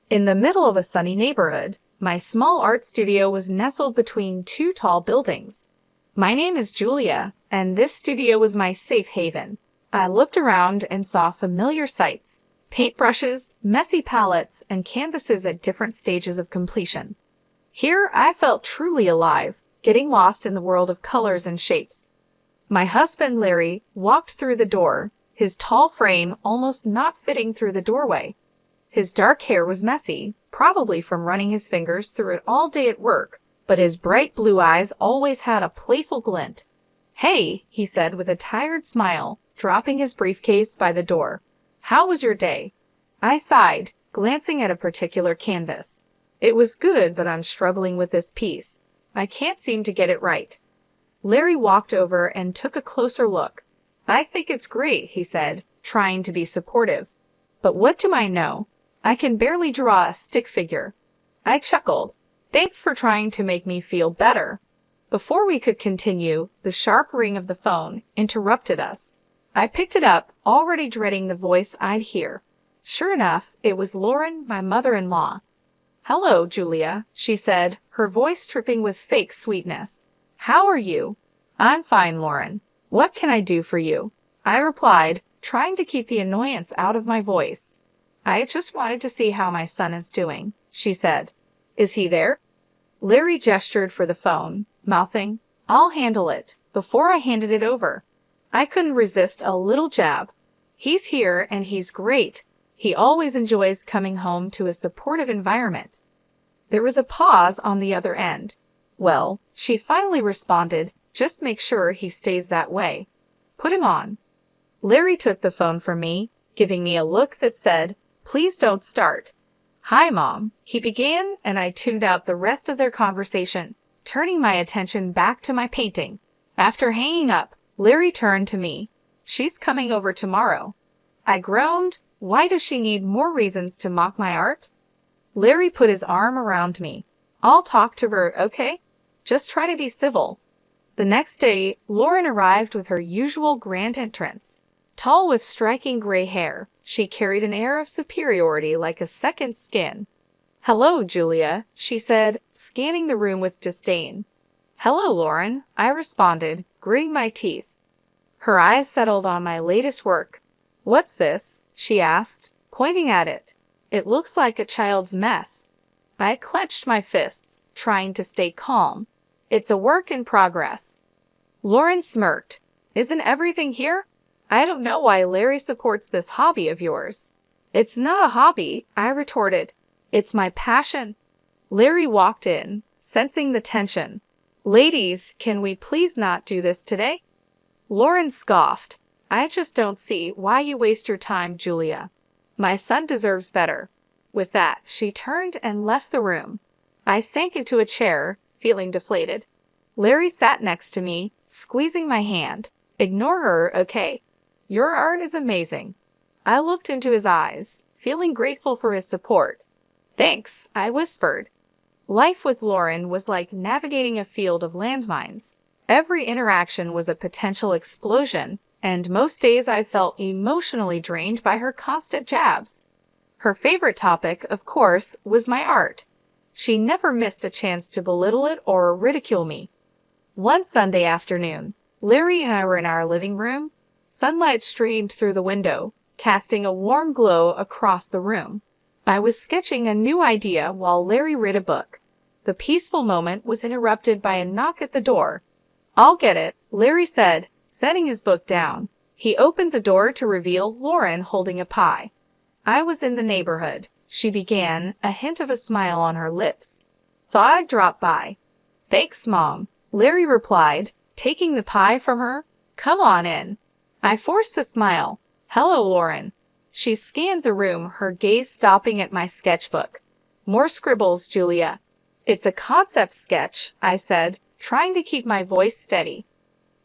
In the middle of a sunny neighborhood, my small art studio was nestled between two tall buildings. My name is Julia, and this studio was my safe haven. I looked around and saw familiar sights: paintbrushes, messy palettes, and canvases at different stages of completion. Here I felt truly alive, getting lost in the world of colors and shapes. My husband Larry walked through the door, his tall frame almost not fitting through the doorway. His dark hair was messy, probably from running his fingers through it all day at work, but his bright blue eyes always had a playful glint. "Hey," he said with a tired smile, dropping his briefcase by the door. "How was your day?" I sighed, glancing at a particular canvas. "It was good, but I'm struggling with this piece. I can't seem to get it right." Larry walked over and took a closer look. "I think it's great," he said, trying to be supportive. "But what do I know? I can barely draw a stick figure." I chuckled. "Thanks for trying to make me feel better." Before we could continue, the sharp ring of the phone interrupted us. I picked it up, already dreading the voice I'd hear. Sure enough, it was Lauren, my mother-in-law. "Hello, Julia," she said, her voice dripping with fake sweetness. "How are you?" "I'm fine, Lauren. What can I do for you?" I replied, trying to keep the annoyance out of my voice. "I just wanted to see how my son is doing," she said. "Is he there?" Larry gestured for the phone, mouthing, "I'll handle it," before I handed it over. I couldn't resist a little jab. "He's here and he's great. He always enjoys coming home to a supportive environment." There was a pause on the other end. "Well," she finally responded, "just make sure he stays that way. Put him on." Larry took the phone from me, giving me a look that said, "Please don't start." "Hi, Mom," he began, and I tuned out the rest of their conversation, turning my attention back to my painting. After hanging up, Larry turned to me. "She's coming over tomorrow." I groaned. Why does she need more reasons to mock my art? Larry put his arm around me. "I'll talk to her, okay? Just try to be civil." The next day, Lauren arrived with her usual grand entrance. Tall with striking gray hair, she carried an air of superiority like a second skin. "Hello, Julia," she said, scanning the room with disdain. "Hello, Lauren," I responded, gritting my teeth. Her eyes settled on my latest work. "What's this?" she asked, pointing at it. "It looks like a child's mess." I clenched my fists, trying to stay calm. "It's a work in progress." Lauren smirked. "Isn't everything here?" "I don't know why Larry supports this hobby of yours." "It's not a hobby," I retorted. "It's my passion." Larry walked in, sensing the tension. "Ladies, can we please not do this today?" Lauren scoffed. "I just don't see why you waste your time, Julia. My son deserves better." With that, she turned and left the room. I sank into a chair, feeling deflated. Larry sat next to me, squeezing my hand. "Ignore her, okay? Your art is amazing." I looked into his eyes, feeling grateful for his support. "Thanks," I whispered. Life with Lauren was like navigating a field of landmines. Every interaction was a potential explosion, and most days I felt emotionally drained by her constant jabs. Her favorite topic, of course, was my art. She never missed a chance to belittle it or ridicule me. One Sunday afternoon, Larry and I were in our living room. Sunlight streamed through the window, casting a warm glow across the room. I was sketching a new idea while Larry read a book. The peaceful moment was interrupted by a knock at the door. "I'll get it," Larry said, setting his book down. He opened the door to reveal Lauren holding a pie. "I was in the neighborhood," she began, a hint of a smile on her lips. "Thought I'd drop by." "Thanks, Mom," Larry replied, taking the pie from her. "Come on in." I forced a smile. "Hello, Lauren." She scanned the room, her gaze stopping at my sketchbook. "More scribbles, Julia." "It's a concept sketch," I said, trying to keep my voice steady.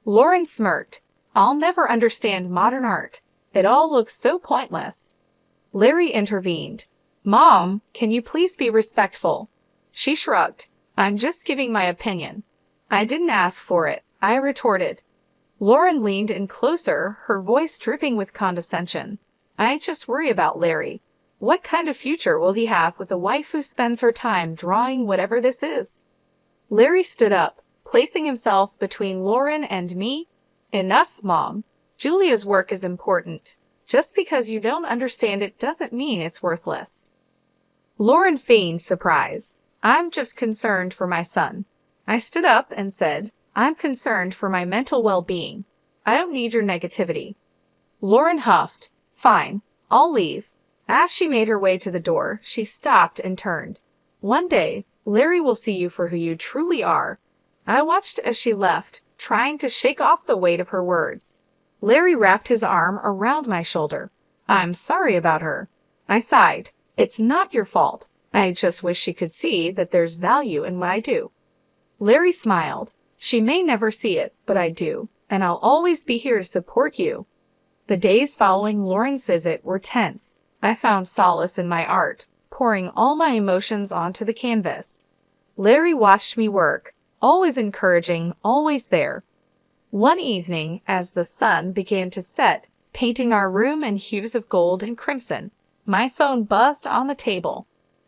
Lauren smirked. "I'll never understand modern art. It all looks so pointless." Larry intervened. "Mom, can you please be respectful?" She shrugged. "I'm just giving my opinion." "I didn't ask for it," I retorted. Lauren leaned in closer, her voice dripping with condescension. "I just worry about Larry." What kind of future will he have with a wife who spends her time drawing whatever this is? Larry stood up, placing himself between Lauren and me. Enough, Mom. Julia's work is important. Just because you don't understand it doesn't mean it's worthless. Lauren feigned surprise. I'm just concerned for my son. I stood up and said, I'm concerned for my mental well-being. I don't need your negativity. Lauren huffed. Fine, I'll leave. As she made her way to the door, she stopped and turned. One day, Larry will see you for who you truly are. I watched as she left, trying to shake off the weight of her words. Larry wrapped his arm around my shoulder. I'm sorry about her. I sighed. It's not your fault. I just wish she could see that there's value in what I do. Larry smiled. She may never see it, but I do, and I'll always be here to support you. The days following Lauren's visit were tense. I found solace in my art, pouring all my emotions onto the canvas. Larry watched me work, always encouraging, always there. One evening, as the sun began to set, painting our room in hues of gold and crimson, my phone buzzed on the table.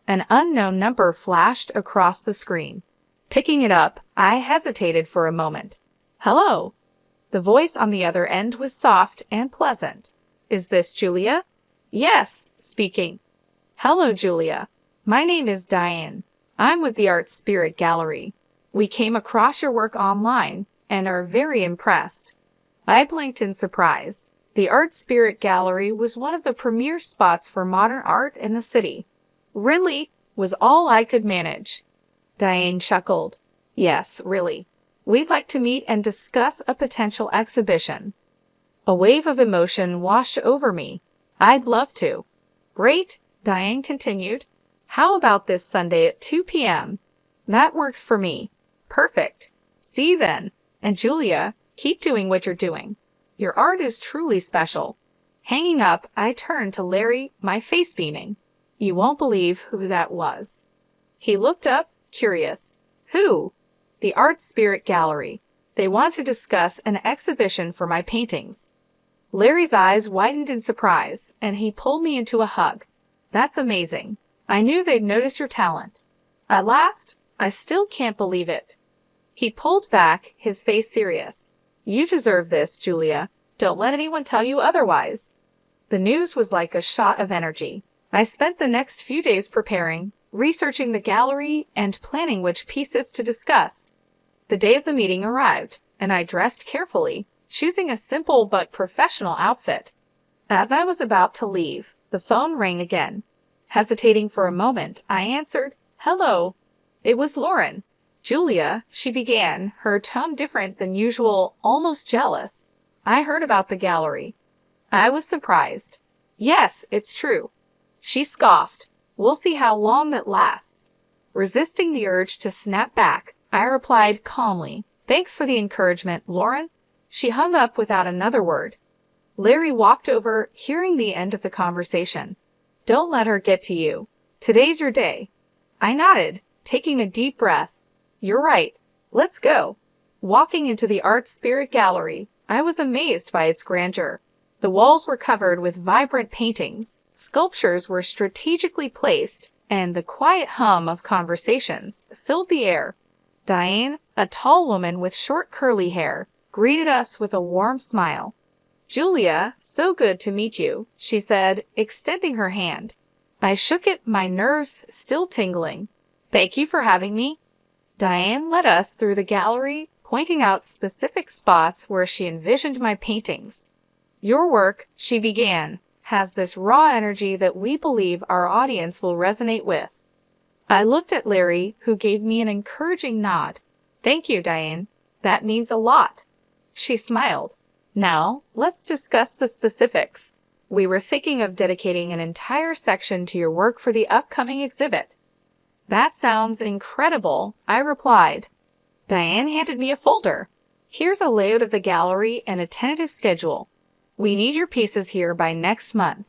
An unknown number flashed across the screen. Picking it up, I hesitated for a moment. Hello? The voice on the other end was soft and pleasant. Is this Julia? Yes, speaking. Hello, Julia. My name is Diane. I'm with the Art Spirit Gallery. We came across your work online and are very impressed. I blinked in surprise. The Art Spirit Gallery was one of the premier spots for modern art in the city. Really? Was all I could manage. Diane chuckled. Yes, really. We'd like to meet and discuss a potential exhibition. A wave of emotion washed over me. I'd love to. Great, Diane continued. How about this Sunday at 2 p.m.? That works for me. Perfect. See you then. And Julia, keep doing what you're doing. Your art is truly special. Hanging up, I turned to Larry, my face beaming. You won't believe who that was. He looked up, curious. Who? The Art Spirit Gallery. They want to discuss an exhibition for my paintings. Larry's eyes widened in surprise, and he pulled me into a hug. That's amazing. I knew they'd notice your talent. I laughed. I still can't believe it. He pulled back, his face serious. You deserve this, Julia. Don't let anyone tell you otherwise. The news was like a shot of energy. I spent the next few days preparing, researching the gallery, and planning which pieces to discuss. The day of the meeting arrived, and I dressed carefully, choosing a simple but professional outfit. As I was about to leave, the phone rang again. Hesitating for a moment, I answered, Hello. It was Lauren. Julia, she began, her tone different than usual, almost jealous. I heard about the gallery. I was surprised. Yes, it's true. She scoffed. We'll see how long that lasts. Resisting the urge to snap back, I replied calmly, Thanks for the encouragement, Lauren. She hung up without another word. Larry walked over, hearing the end of the conversation. Don't let her get to you. Today's your day. I nodded, taking a deep breath. You're right. Let's go. Walking into the Art Spirit Gallery, I was amazed by its grandeur. The walls were covered with vibrant paintings, sculptures were strategically placed, and the quiet hum of conversations filled the air. Diane, a tall woman with short curly hair, greeted us with a warm smile. Julia, so good to meet you, she said, extending her hand. I shook it, my nerves still tingling. Thank you for having me. Diane led us through the gallery, pointing out specific spots where she envisioned my paintings. Your work, she began, has this raw energy that we believe our audience will resonate with. I looked at Larry, who gave me an encouraging nod. Thank you, Diane. That means a lot. She smiled. Now, let's discuss the specifics. We were thinking of dedicating an entire section to your work for the upcoming exhibit. That sounds incredible, I replied. Diane handed me a folder. Here's a layout of the gallery and a tentative schedule. We need your pieces here by next month.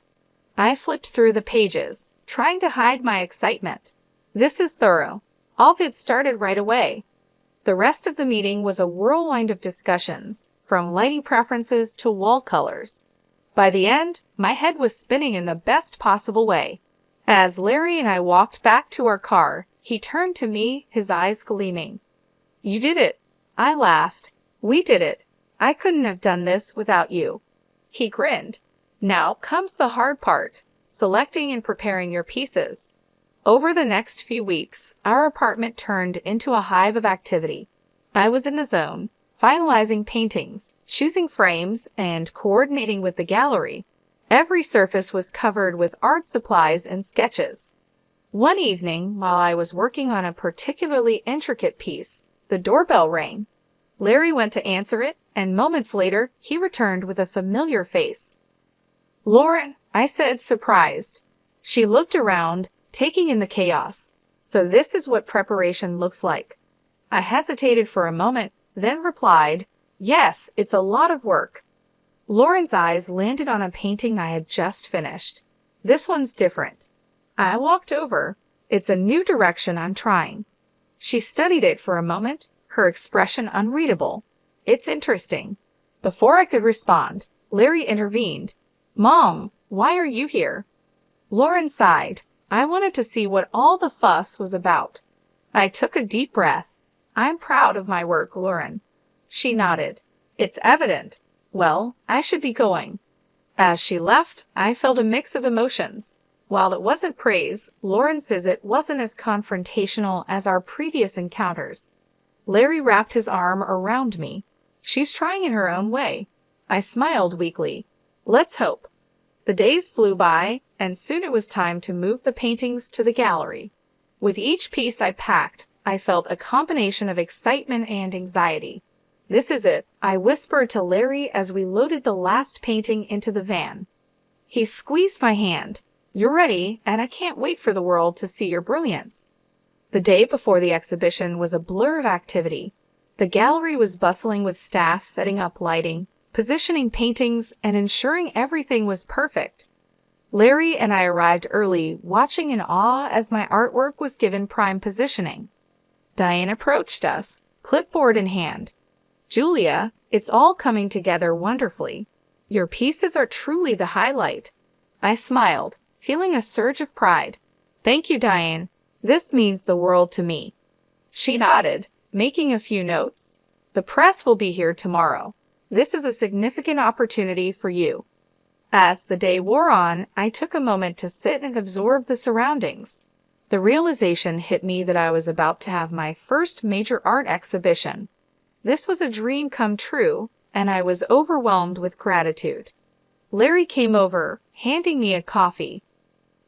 I flipped through the pages, trying to hide my excitement. This is thorough. I'll get started right away. The rest of the meeting was a whirlwind of discussions, from lighting preferences to wall colors. By the end, my head was spinning in the best possible way. As Larry and I walked back to our car, he turned to me, his eyes gleaming. "You did it." I laughed. "We did it. I couldn't have done this without you." He grinned. "Now comes the hard part, selecting and preparing your pieces." Over the next few weeks, our apartment turned into a hive of activity. I was in the zone, finalizing paintings, choosing frames, and coordinating with the gallery. Every surface was covered with art supplies and sketches. One evening, while I was working on a particularly intricate piece, the doorbell rang. Larry went to answer it, and moments later, he returned with a familiar face. "Lauren," I said, surprised. She looked around, taking in the chaos. "So this is what preparation looks like." I hesitated for a moment, then replied, "Yes, it's a lot of work." Lauren's eyes landed on a painting I had just finished. "This one's different." I walked over. "It's a new direction I'm trying." She studied it for a moment, her expression unreadable. "It's interesting." Before I could respond, Larry intervened. "Mom, why are you here?" Lauren sighed. "I wanted to see what all the fuss was about." I took a deep breath. "I'm proud of my work, Lauren." She nodded. "It's evident. Well, I should be going." As she left, I felt a mix of emotions. While it wasn't praise, Lauren's visit wasn't as confrontational as our previous encounters. Larry wrapped his arm around me. "She's trying in her own way." I smiled weakly. "Let's hope." The days flew by, and soon it was time to move the paintings to the gallery. With each piece I packed, I felt a combination of excitement and anxiety. "This is it," I whispered to Larry as we loaded the last painting into the van. He squeezed my hand. "You're ready, and I can't wait for the world to see your brilliance." The day before the exhibition was a blur of activity. The gallery was bustling with staff setting up lighting, positioning paintings, and ensuring everything was perfect. Larry and I arrived early, watching in awe as my artwork was given prime positioning. Diane approached us, clipboard in hand. "Julia, it's all coming together wonderfully. Your pieces are truly the highlight." I smiled, feeling a surge of pride. "Thank you, Diane. This means the world to me." She nodded, making a few notes. "The press will be here tomorrow. This is a significant opportunity for you." As the day wore on, I took a moment to sit and absorb the surroundings. The realization hit me that I was about to have my first major art exhibition. This was a dream come true, and I was overwhelmed with gratitude. Larry came over, handing me a coffee.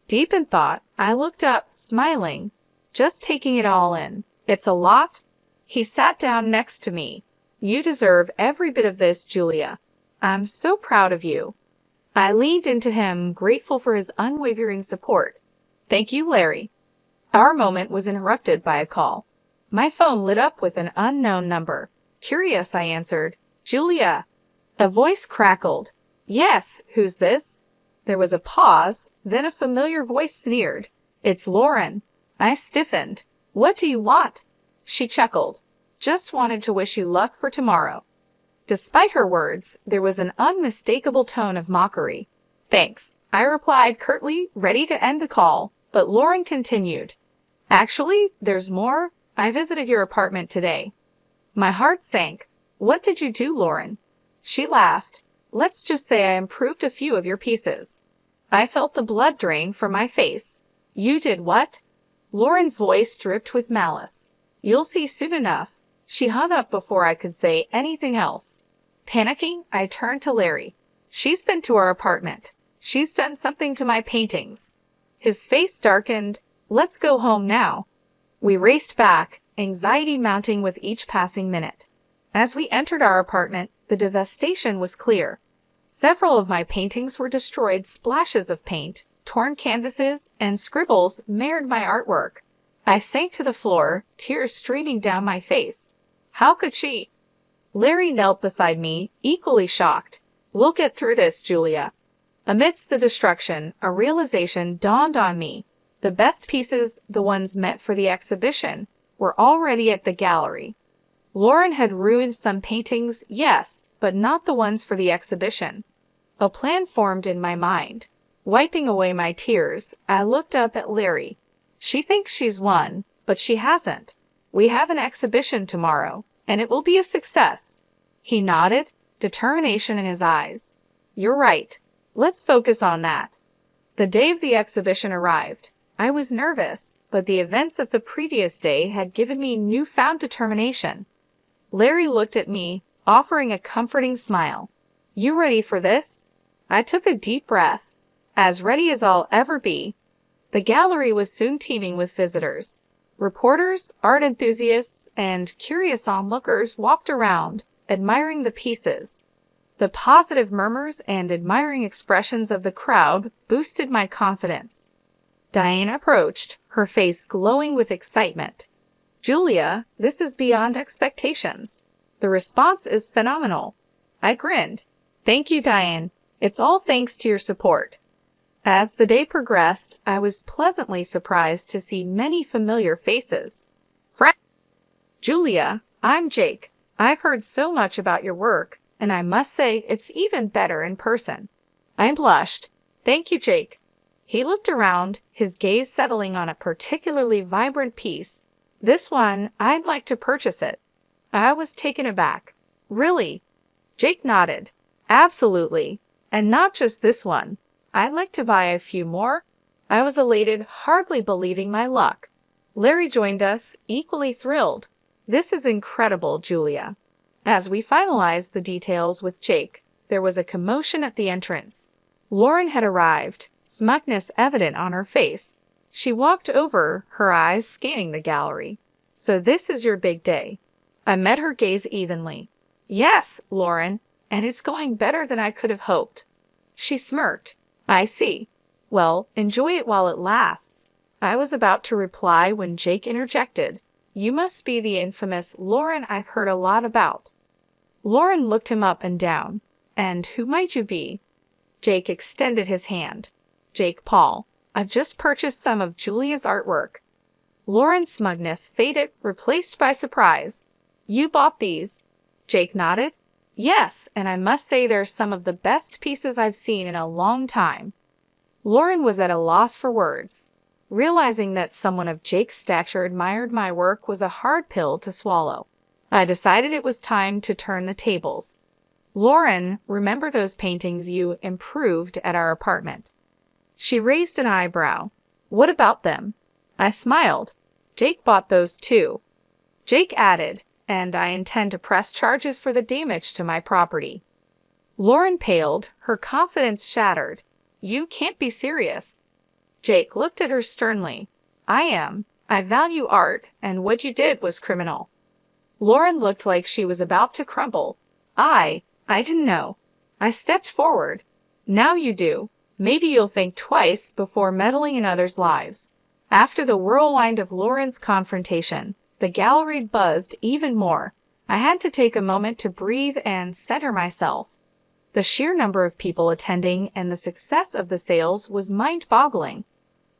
Deep in thought, I looked up, smiling, just taking it all in. "It's a lot." He sat down next to me. "You deserve every bit of this, Julia. I'm so proud of you." I leaned into him, grateful for his unwavering support. "Thank you, Larry." Our moment was interrupted by a call. My phone lit up with an unknown number. Curious, I answered. "Julia." A voice crackled. "Yes, who's this?" There was a pause, then a familiar voice sneered. "It's Lauren." I stiffened. "What do you want?" She chuckled. "Just wanted to wish you luck for tomorrow." Despite her words, there was an unmistakable tone of mockery. "Thanks," I replied curtly, ready to end the call, but Lauren continued. "Actually, there's more. I visited your apartment today." My heart sank. "What did you do, Lauren?" She laughed. "Let's just say I improved a few of your pieces." I felt the blood drain from my face. "You did what?" Lauren's voice dripped with malice. "You'll see soon enough." She hung up before I could say anything else. Panicking, I turned to Larry. "She's been to our apartment. She's done something to my paintings." His face darkened. "Let's go home now." We raced back, anxiety mounting with each passing minute. As we entered our apartment, the devastation was clear. Several of my paintings were destroyed, splashes of paint, torn canvases, and scribbles marred my artwork. I sank to the floor, tears streaming down my face. How could she? Larry knelt beside me, equally shocked. "We'll get through this, Julia." Amidst the destruction, a realization dawned on me. The best pieces, the ones meant for the exhibition, were already at the gallery. Lauren had ruined some paintings, yes, but not the ones for the exhibition. A plan formed in my mind. Wiping away my tears, I looked up at Larry. She thinks she's won, but she hasn't. We have an exhibition tomorrow, and it will be a success. He nodded, determination in his eyes. You're right. Let's focus on that. The day of the exhibition arrived. I was nervous, but the events of the previous day had given me newfound determination. Larry looked at me, offering a comforting smile. You ready for this? I took a deep breath. As ready as I'll ever be. The gallery was soon teeming with visitors. Reporters, art enthusiasts, and curious onlookers walked around, admiring the pieces. The positive murmurs and admiring expressions of the crowd boosted my confidence. Diane approached, her face glowing with excitement. Julia, this is beyond expectations. The response is phenomenal. I grinned. Thank you, Diane. It's all thanks to your support. As the day progressed, I was pleasantly surprised to see many familiar faces. Julia, I'm Jake. I've heard so much about your work, and I must say it's even better in person. I blushed. Thank you, Jake. He looked around, his gaze settling on a particularly vibrant piece. This one, I'd like to purchase it. I was taken aback. Really? Jake nodded. Absolutely. And not just this one. I'd like to buy a few more. I was elated, hardly believing my luck. Larry joined us, equally thrilled. This is incredible, Julia. As we finalized the details with Jake, there was a commotion at the entrance. Lauren had arrived, smugness evident on her face. She walked over, her eyes scanning the gallery. So this is your big day. I met her gaze evenly. Yes, Lauren, and it's going better than I could have hoped. She smirked. I see. Well, enjoy it while it lasts. I was about to reply when Jake interjected. You must be the infamous Lauren I've heard a lot about. Lauren looked him up and down. And who might you be? Jake extended his hand. Jake Paul. I've just purchased some of Julia's artwork. Lauren's smugness faded, replaced by surprise. You bought these? Jake nodded. Yes, and I must say they're some of the best pieces I've seen in a long time. Lauren was at a loss for words. Realizing that someone of Jake's stature admired my work was a hard pill to swallow. I decided it was time to turn the tables. Lauren, remember those paintings you improved at our apartment? She raised an eyebrow. What about them? I smiled. Jake bought those too. Jake added, and I intend to press charges for the damage to my property. Lauren paled, her confidence shattered. You can't be serious. Jake looked at her sternly. I am. I value art, and what you did was criminal. Lauren looked like she was about to crumble. I didn't know. I stepped forward. Now you do. Maybe you'll think twice before meddling in others' lives. After the whirlwind of Lauren's confrontation, the gallery buzzed even more. I had to take a moment to breathe and center myself. The sheer number of people attending and the success of the sales was mind-boggling.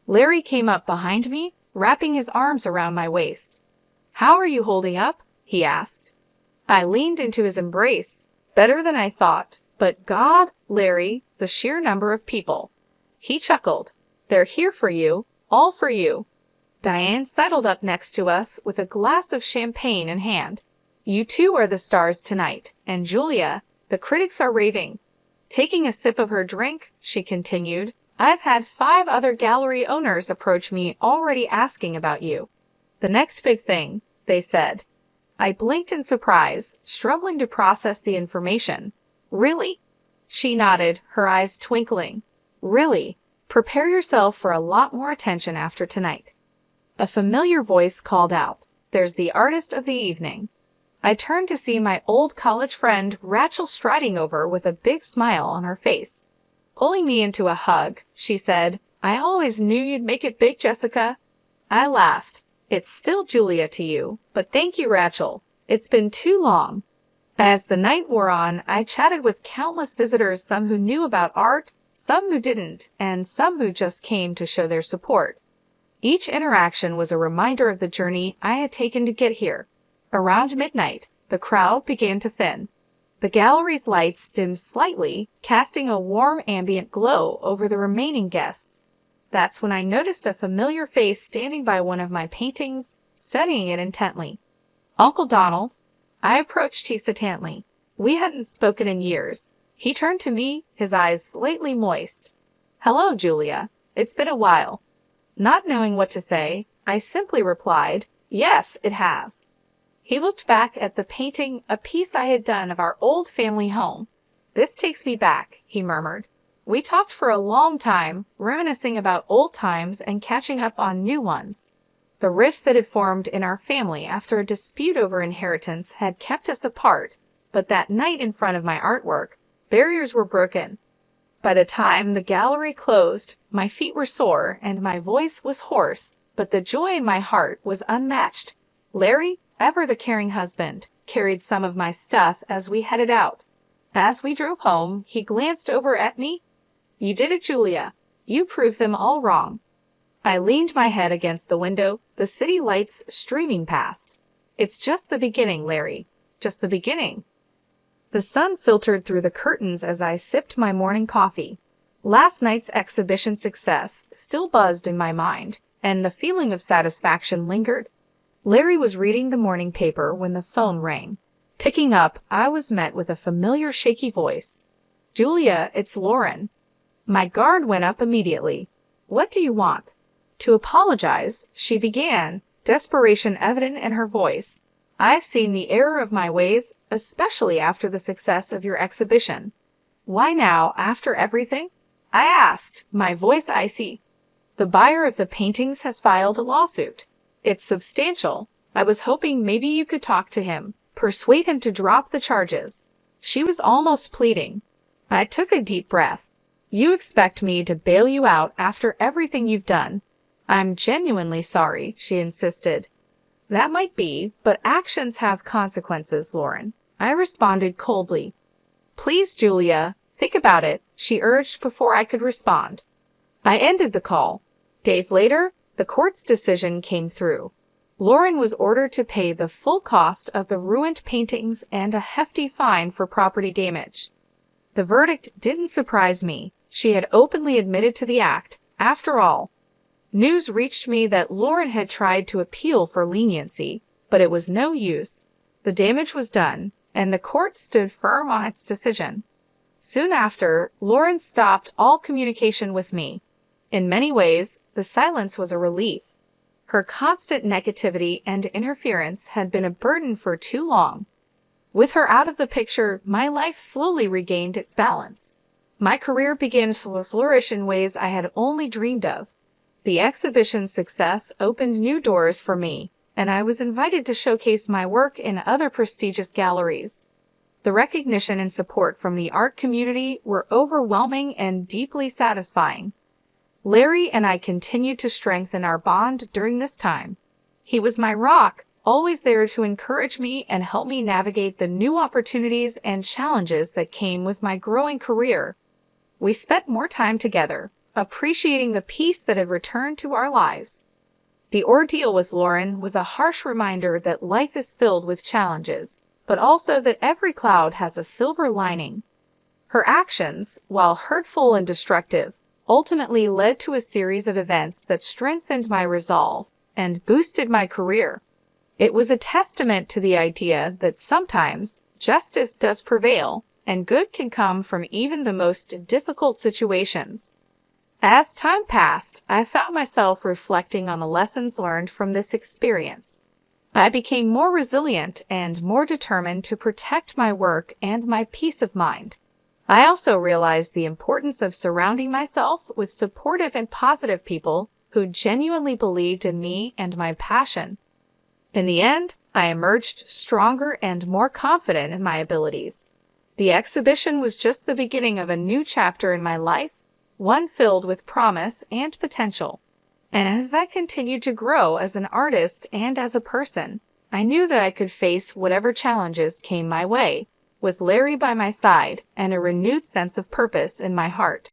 Larry came up behind me, wrapping his arms around my waist. How are you holding up? He asked. I leaned into his embrace. Better than I thought. But God, Larry, the sheer number of people. He chuckled. They're here for you, all for you. Diane settled up next to us with a glass of champagne in hand. You two are the stars tonight, and Julia, the critics are raving. Taking a sip of her drink, she continued, I've had 5 other gallery owners approach me already asking about you. The next big thing, they said. I blinked in surprise, struggling to process the information. Really? She nodded, her eyes twinkling. Really? Prepare yourself for a lot more attention after tonight. A familiar voice called out, There's the artist of the evening. I turned to see my old college friend Rachel striding over with a big smile on her face. Pulling me into a hug, she said, I always knew you'd make it big, Jessica. I laughed. It's still Julia to you, but thank you, Rachel. It's been too long. As the night wore on, I chatted with countless visitors, some who knew about art, some who didn't, and some who just came to show their support. Each interaction was a reminder of the journey I had taken to get here. Around midnight, the crowd began to thin. The gallery's lights dimmed slightly, casting a warm ambient glow over the remaining guests. That's when I noticed a familiar face standing by one of my paintings, studying it intently. "Uncle Donald." I approached hesitantly. We hadn't spoken in years. He turned to me, his eyes slightly moist. "Hello, Julia. It's been a while." Not knowing what to say, I simply replied, "Yes, it has." He looked back at the painting, a piece I had done of our old family home. "This takes me back," he murmured. We talked for a long time, reminiscing about old times and catching up on new ones. The rift that had formed in our family after a dispute over inheritance had kept us apart, but that night in front of my artwork, barriers were broken. By the time the gallery closed, my feet were sore and my voice was hoarse, but the joy in my heart was unmatched. Larry, ever the caring husband, carried some of my stuff as we headed out. As we drove home, he glanced over at me. "You did it, Julia. You proved them all wrong." I leaned my head against the window, the city lights streaming past. "It's just the beginning, Larry. Just the beginning." The sun filtered through the curtains as I sipped my morning coffee. Last night's exhibition success still buzzed in my mind, and the feeling of satisfaction lingered. Larry was reading the morning paper when the phone rang. Picking up, I was met with a familiar shaky voice. "Julia, it's Lauren." My guard went up immediately. "What do you want?" To apologize, she began, desperation evident in her voice. "I've seen the error of my ways, especially after the success of your exhibition." "Why now, after everything?" I asked, my voice icy. "The buyer of the paintings has filed a lawsuit. It's substantial. I was hoping maybe you could talk to him, persuade him to drop the charges." She was almost pleading. I took a deep breath. "You expect me to bail you out after everything you've done?" "I'm genuinely sorry," she insisted. "That might be, but actions have consequences, Lauren," I responded coldly. "Please, Julia, think about it," she urged before I could respond. I ended the call. Days later, the court's decision came through. Lauren was ordered to pay the full cost of the ruined paintings and a hefty fine for property damage. The verdict didn't surprise me. She had openly admitted to the act. After all, news reached me that Lauren had tried to appeal for leniency, but it was no use. The damage was done, and the court stood firm on its decision. Soon after, Lauren stopped all communication with me. In many ways, the silence was a relief. Her constant negativity and interference had been a burden for too long. With her out of the picture, my life slowly regained its balance. My career began to flourish in ways I had only dreamed of. The exhibition's success opened new doors for me, and I was invited to showcase my work in other prestigious galleries. The recognition and support from the art community were overwhelming and deeply satisfying. Larry and I continued to strengthen our bond during this time. He was my rock, always there to encourage me and help me navigate the new opportunities and challenges that came with my growing career. We spent more time together, appreciating the peace that had returned to our lives. The ordeal with Lauren was a harsh reminder that life is filled with challenges, but also that every cloud has a silver lining. Her actions, while hurtful and destructive, ultimately led to a series of events that strengthened my resolve and boosted my career. It was a testament to the idea that sometimes justice does prevail, and good can come from even the most difficult situations. As time passed, I found myself reflecting on the lessons learned from this experience. I became more resilient and more determined to protect my work and my peace of mind. I also realized the importance of surrounding myself with supportive and positive people who genuinely believed in me and my passion. In the end, I emerged stronger and more confident in my abilities. The exhibition was just the beginning of a new chapter in my life, one filled with promise and potential. And as I continued to grow as an artist and as a person, I knew that I could face whatever challenges came my way, with Larry by my side and a renewed sense of purpose in my heart.